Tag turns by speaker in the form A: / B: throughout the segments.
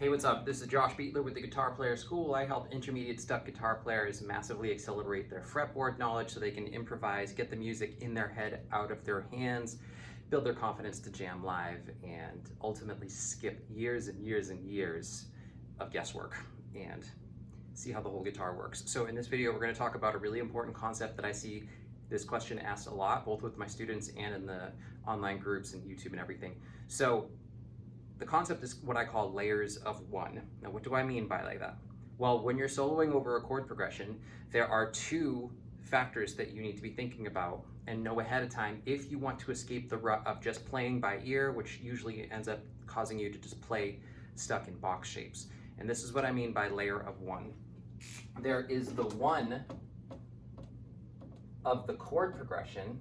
A: Hey, what's up? This is Josh Beatler with the Guitar Player School. I help intermediate stuck guitar players massively accelerate their fretboard knowledge so they can improvise, get the music in their head, out of their hands, build their confidence to jam live, and ultimately skip years and years and years of guesswork and see how the whole guitar works. So in this video, we're going to talk about a really important concept that I see this question asked a lot, both with my students and in the online groups and YouTube and everything. So the concept is what I call layers of one. Now, what do I mean by like that? Well, when you're soloing over a chord progression, there are two factors that you need to be thinking about and know ahead of time if you want to escape the rut of just playing by ear, which usually ends up causing you to just play stuck in box shapes. And this is what I mean by layer of one. There is the one of the chord progression.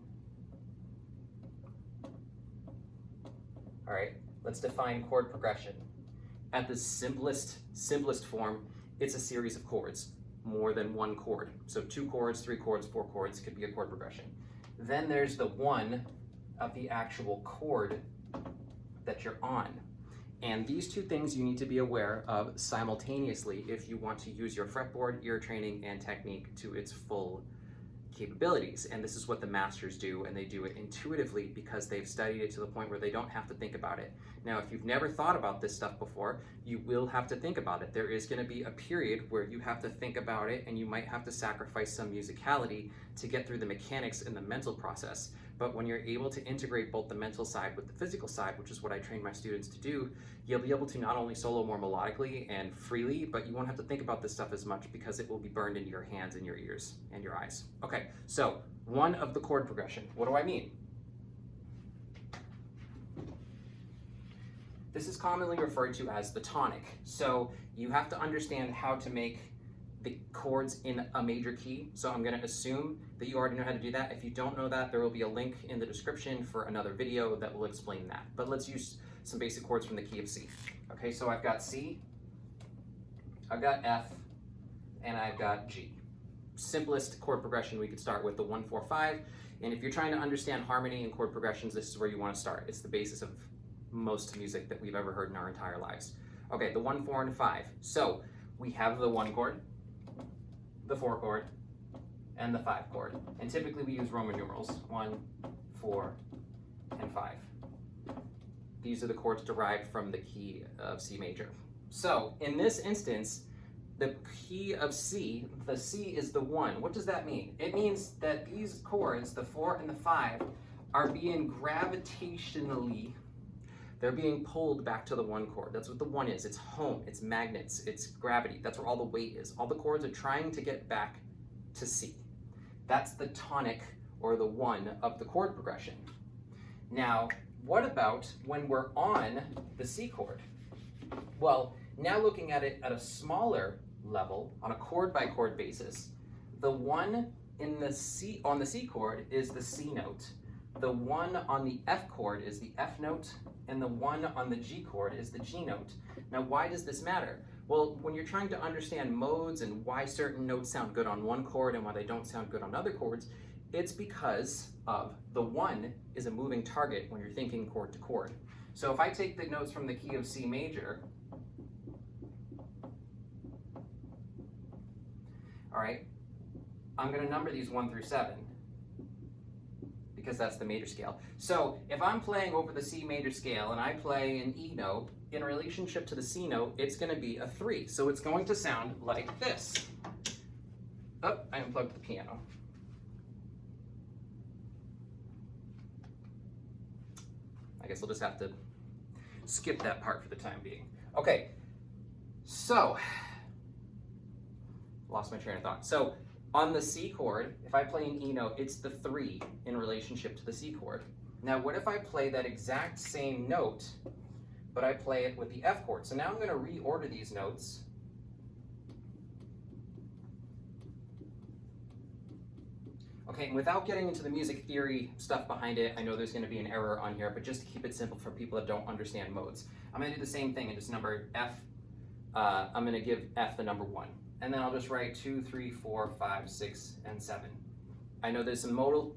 A: All right. Let's define chord progression. At the simplest form, it's a series of chords, more than one chord. So 2 chords, 3 chords, 4 chords could be a chord progression. Then there's the one of the actual chord that you're on. And these two things you need to be aware of simultaneously if you want to use your fretboard, ear training, and technique to its full capabilities. And this is what the masters do, and they do it intuitively because they've studied it to the point where they don't have to think about it. Now, if you've never thought about this stuff before, you will have to think about it. There is going to be a period where you have to think about it, and you might have to sacrifice some musicality to get through the mechanics and the mental process. But when you're able to integrate both the mental side with the physical side, which is what I train my students to do, you'll be able to not only solo more melodically and freely, but you won't have to think about this stuff as much because it will be burned into your hands and your ears and your eyes. Okay, so one of the chord progression. What do I mean? This is commonly referred to as the tonic. So you have to understand how to make the chords in a major key. So I'm going to assume that you already know how to do that. If you don't know that, there will be a link in the description for another video that will explain that. But let's use some basic chords from the key of C. Okay, so I've got C, I've got F, and I've got G. Simplest chord progression we could start with the 1, 4, 5. And if you're trying to understand harmony and chord progressions, this is where you want to start. It's the basis of most music that we've ever heard in our entire lives. Okay, the 1, 4, and 5. So we have the 1 chord, the 4 chord, and the 5 chord. And typically we use Roman numerals, 1, 4, and 5. These are the chords derived from the key of C major. So in this instance, the key of C, the C is the 1. What does that mean? It means that these chords, the 4 and the 5, are being gravitationally, they're being pulled back to the 1 chord. That's what the 1 is. It's home, it's magnets, it's gravity. That's where all the weight is. All the chords are trying to get back to C. That's the tonic, or the 1 of the chord progression. Now, what about when we're on the C chord? Well, now looking at it at a smaller level, on a chord by chord basis, the 1 in the C, on the C chord is the C note. The 1 on the F chord is the F note, and the 1 on the G chord is the G note. Now, why does this matter? Well, when you're trying to understand modes and why certain notes sound good on one chord and why they don't sound good on other chords, it's because of the 1 is a moving target when you're thinking chord to chord. So if I take the notes from the key of C major, all right, I'm going to number these 1 through 7. Because that's the major scale. So if I'm playing over the C major scale and I play an E note, in relationship to the C note, it's going to be a 3. So it's going to sound like this. Oh, I unplugged the piano. I guess I'll just have to skip that part for the time being. Okay, so, lost my train of thought. So, on the C chord, if I play an E note, it's the 3 in relationship to the C chord. Now, what if I play that exact same note, but I play it with the F chord? So now I'm going to reorder these notes. Okay, and without getting into the music theory stuff behind it, I know there's going to be an error on here, but just to keep it simple for people that don't understand modes, I'm going to do the same thing and just number F. I'm going to give F the number 1. And then I'll just write 2, 3, 4, 5, 6, and 7. I know there's some modal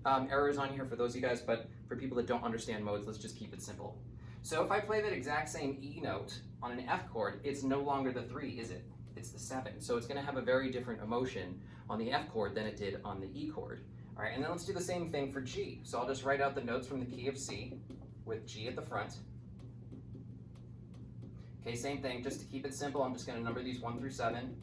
A: errors on here for those of you guys, but for people that don't understand modes, let's just keep it simple. So if I play that exact same E note on an F chord, it's no longer the 3, is it? It's the 7. So it's going to have a very different emotion on the F chord than it did on the E chord. All right, and then let's do the same thing for G. So I'll just write out the notes from the key of C with G at the front. Okay, same thing, just to keep it simple, I'm just going to number these 1 through 7.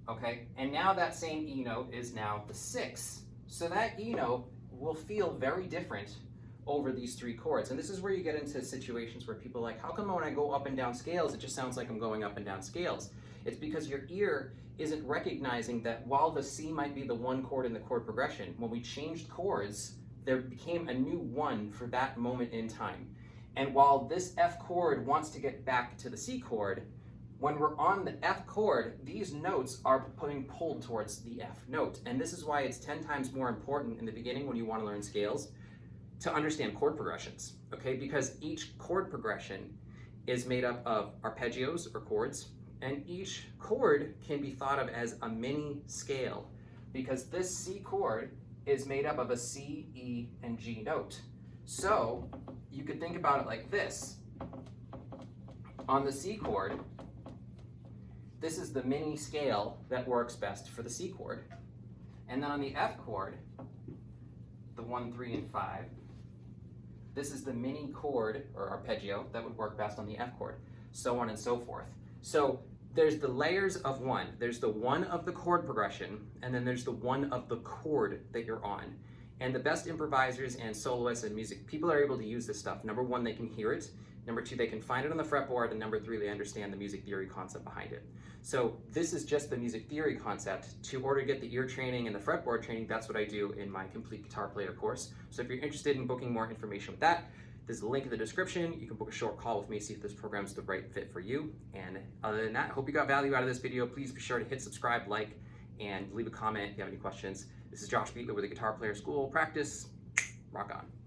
A: Okay, and now that same E note is now the 6. So that E note will feel very different over these 3 chords. And this is where you get into situations where people are like, how come when I go up and down scales, it just sounds like I'm going up and down scales? It's because your ear isn't recognizing that while the C might be the 1 chord in the chord progression, when we changed chords, there became a new 1 for that moment in time. And while this F chord wants to get back to the C chord, when we're on the F chord, these notes are being pulled towards the F note. And this is why it's 10 times more important in the beginning when you want to learn scales to understand chord progressions, okay? Because each chord progression is made up of arpeggios or chords, and each chord can be thought of as a mini scale because this C chord is made up of a C, E, and G note. So you could think about it like this. On the C chord, this is the mini scale that works best for the C chord. And then on the F chord, the 1, 3, and 5, this is the mini chord or arpeggio that would work best on the F chord, so on and so forth. So there's the layers of 1. There's the 1 of the chord progression, and then there's the 1 of the chord that you're on. And the best improvisers and soloists and music people are able to use this stuff. Number 1, they can hear it. Number 2, they can find it on the fretboard. And number 3, they understand the music theory concept behind it. So this is just the music theory concept. To order to get the ear training and the fretboard training, that's what I do in my complete guitar player course. So if you're interested in booking more information with that, there's a link in the description. You can book a short call with me, see if this program's the right fit for you. And other than that, I hope you got value out of this video. Please be sure to hit subscribe, like, and leave a comment if you have any questions. This is Josh Beatler with the Guitar Player School. Practice, rock on.